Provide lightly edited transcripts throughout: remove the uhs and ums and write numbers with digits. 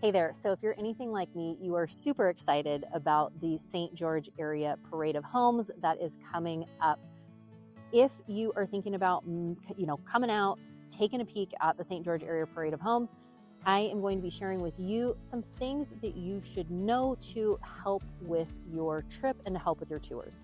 Hey there. So if you're anything like me, you are super excited about the St. George area parade of homes that is coming up. If you are thinking about, coming out, taking a peek at the St. George area parade of homes, I am going to be sharing with you some things that you should know to help with your trip and to help with your tours.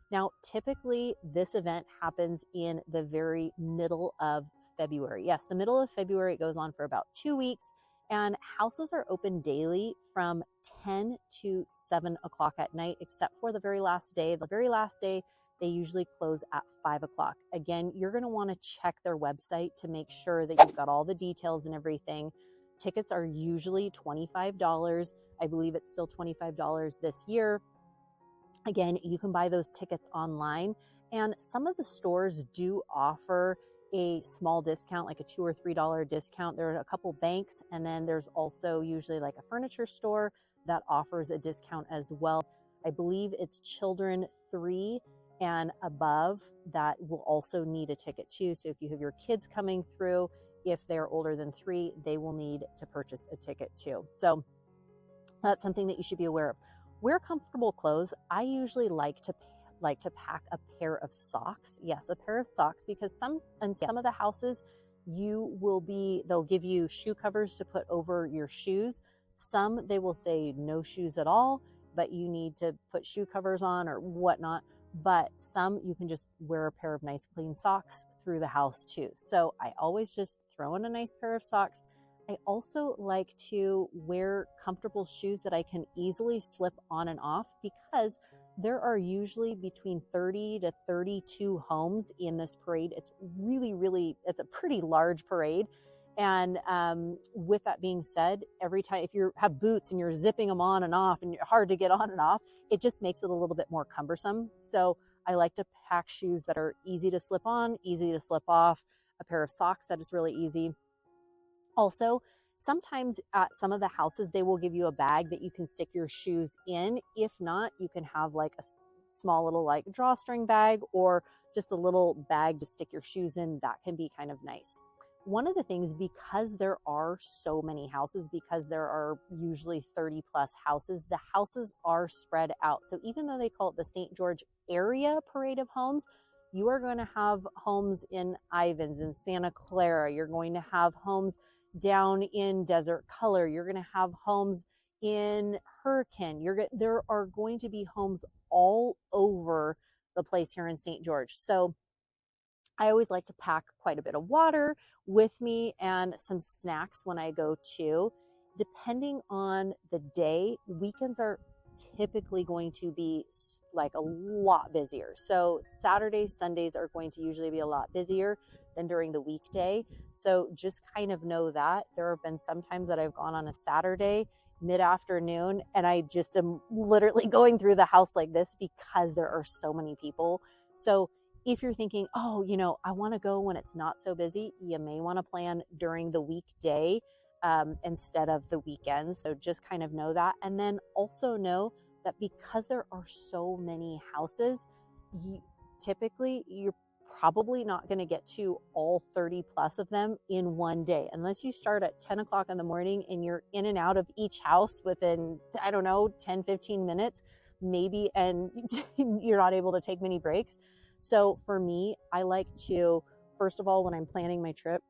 Now, typically this event happens in the very middle of February. Yes, the middle of February. It goes on for about 2 weeks, and houses are open daily from 10 to 7 o'clock at night, except for the very last day. The very last day, they usually close at 5 o'clock. Again, you're going to want to check their website to make sure that you've got all the details and everything. Tickets are usually $25. I believe it's still $25 this year. Again, you can buy those tickets online, and some of the stores do offer a small discount, like a $2 or $3 discount. There are a couple banks, and then there's also usually like a furniture store that offers a discount as well. I believe it's children 3 and above that will also need a ticket too. So if you have your kids coming through, if they're older than 3, they will need to purchase a ticket too. So that's something that you should be aware of. Wear comfortable clothes. I usually like to pack a pair of socks. Yes, a pair of socks, because some of the houses they'll give you shoe covers to put over your shoes. Some they will say no shoes at all, but you need to put shoe covers on or whatnot. But some you can just wear a pair of nice clean socks through the house too. So I always just throw in a nice pair of socks. I also like to wear comfortable shoes that I can easily slip on and off, because there are usually between 30 to 32 homes in this parade. It's it's a pretty large parade. And with that being said, every time, if you have boots and you're zipping them on and off and you're hard to get on and off, it just makes it a little bit more cumbersome. So I like to pack shoes that are easy to slip on, easy to slip off, a pair of socks that is really easy. Also, sometimes at some of the houses, they will give you a bag that you can stick your shoes in. If not, you can have like a small little like drawstring bag or just a little bag to stick your shoes in. That can be kind of nice. One of the things, because there are so many houses, because there are usually 30 plus houses, the houses are spread out. So even though they call it the St. George area parade of homes, you are going to have homes in Ivins and Santa Clara. You're going to have homes down in Desert Color. You're going to have homes in Hurricane. There are going to be homes all over the place here in St. George. So I always like to pack quite a bit of water with me and some snacks when I go too. Depending on the day, weekends are typically going to be like a lot busier. So Saturdays, Sundays are going to usually be a lot busier than during the weekday. So just kind of know that. There have been some times that I've gone on a Saturday mid-afternoon and I just am literally going through the house like this because there are so many people. So if you're thinking, oh, I want to go when it's not so busy, you may want to plan during the weekday instead of the weekends. So just kind of know that. And then also know that because there are so many houses, typically you're probably not going to get to all 30 plus of them in one day, unless you start at 10 o'clock in the morning and you're in and out of each house within, 10, 15 minutes, maybe, and you're not able to take many breaks. So for me, I like to, first of all, when I'm planning my trip,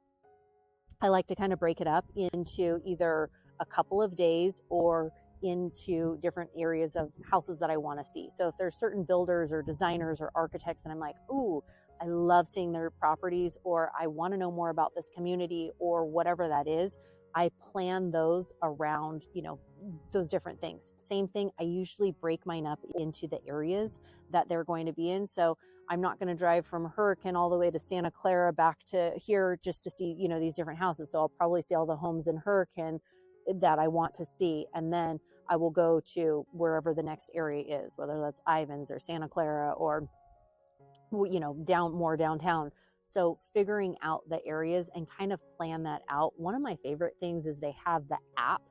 I like to kind of break it up into either a couple of days or into different areas of houses that I want to see. So if there's certain builders or designers or architects and I'm like, ooh, I love seeing their properties, or I want to know more about this community or whatever that is, I plan those around, those different things. Same thing, I usually break mine up into the areas that they're going to be in. So I'm not going to drive from Hurricane all the way to Santa Clara back to here just to see, these different houses. So I'll probably see all the homes in Hurricane that I want to see. And then I will go to wherever the next area is, whether that's Ivins or Santa Clara or, more downtown. So figuring out the areas and kind of plan that out. One of my favorite things is they have the app,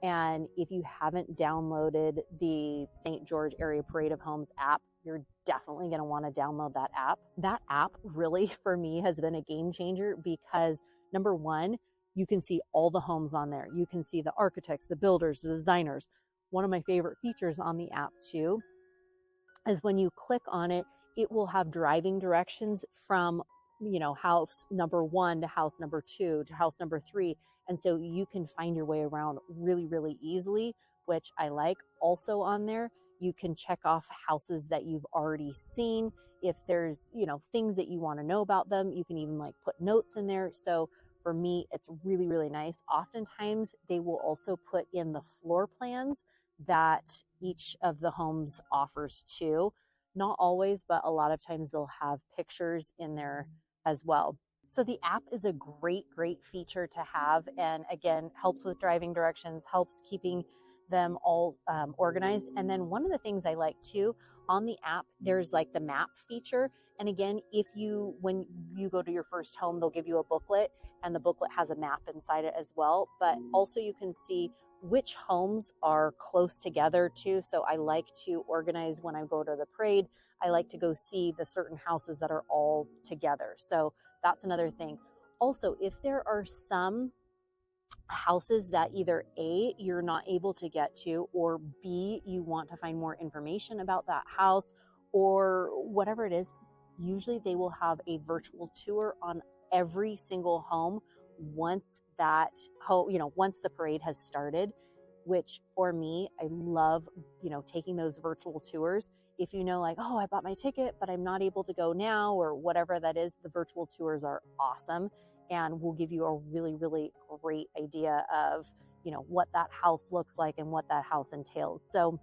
And if you haven't downloaded the St. George Area Parade of Homes app, you're definitely going to want to download that app. That app really, for me, has been a game changer because number one, you can see all the homes on there. You can see the architects, the builders, the designers. One of my favorite features on the app too is when you click on it, it will have driving directions from, house number 1 to house number 2 to house number 3. And so you can find your way around really, really easily, which I like. Also on there, you can check off houses that you've already seen. If there's, things that you want to know about them, you can even like put notes in there. So for me, it's really, really nice. Oftentimes, they will also put in the floor plans that each of the homes offers too. Not always, but a lot of times they'll have pictures in there as well. So the app is a great, great feature to have. And again, helps with driving directions, helps keeping them all organized. And then one of the things I like too on the app, there's like the map feature. And again, when you go to your first home, they'll give you a booklet, and the booklet has a map inside it as well. But also you can see which homes are close together too. So I like to organize when I go to the parade. I like to go see the certain houses that are all together. So that's another thing. Also, if there are some houses that either A, you're not able to get to, or B, you want to find more information about that house, or whatever it is, usually they will have a virtual tour on every single home once once the parade has started, which for me, I love, taking those virtual tours. If like, oh, I bought my ticket, but I'm not able to go now, or whatever that is, the virtual tours are awesome and will give you a really, really great idea of, what that house looks like and what that house entails. So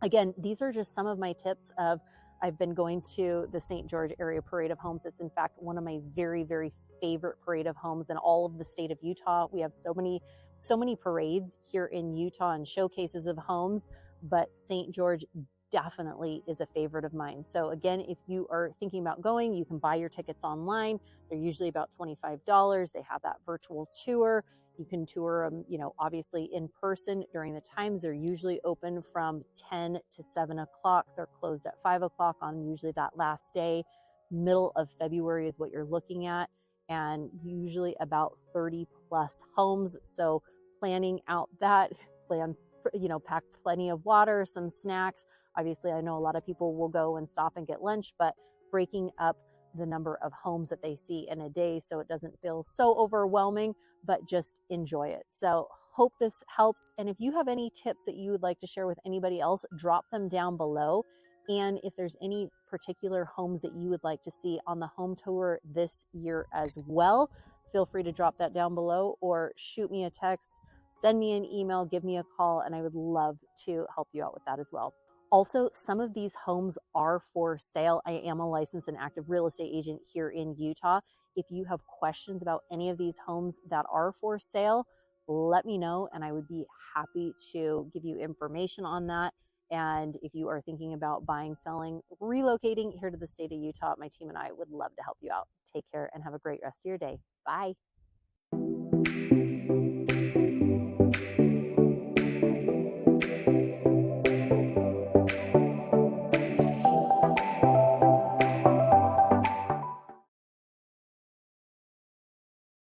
again, these are just some of my tips of I've been going to the St. George Area Parade of Homes. It's in fact one of my very, very favorite parade of homes in all of the state of Utah. We have so many parades here in Utah and showcases of homes, but St. George definitely is a favorite of mine. So again, if you are thinking about going, you can buy your tickets online. They're usually about $25. They have that virtual tour. You can tour them, obviously in person during the times. They're usually open from 10 to 7 o'clock. They're closed at 5 o'clock on usually that last day. Middle of February is what you're looking at, and usually about 30 plus homes. So planning out that plan, pack plenty of water, some snacks. Obviously, I know a lot of people will go and stop and get lunch, but breaking up the number of homes that they see in a day so it doesn't feel so overwhelming, but just enjoy it. So hope this helps. And if you have any tips that you would like to share with anybody else, drop them down below. And if there's any particular homes that you would like to see on the home tour this year as well, feel free to drop that down below or shoot me a text, send me an email, give me a call, and I would love to help you out with that as well. Also, some of these homes are for sale. I am a licensed and active real estate agent here in Utah. If you have questions about any of these homes that are for sale, let me know and I would be happy to give you information on that. And if you are thinking about buying, selling, relocating here to the state of Utah, my team and I would love to help you out. Take care and have a great rest of your day. Bye.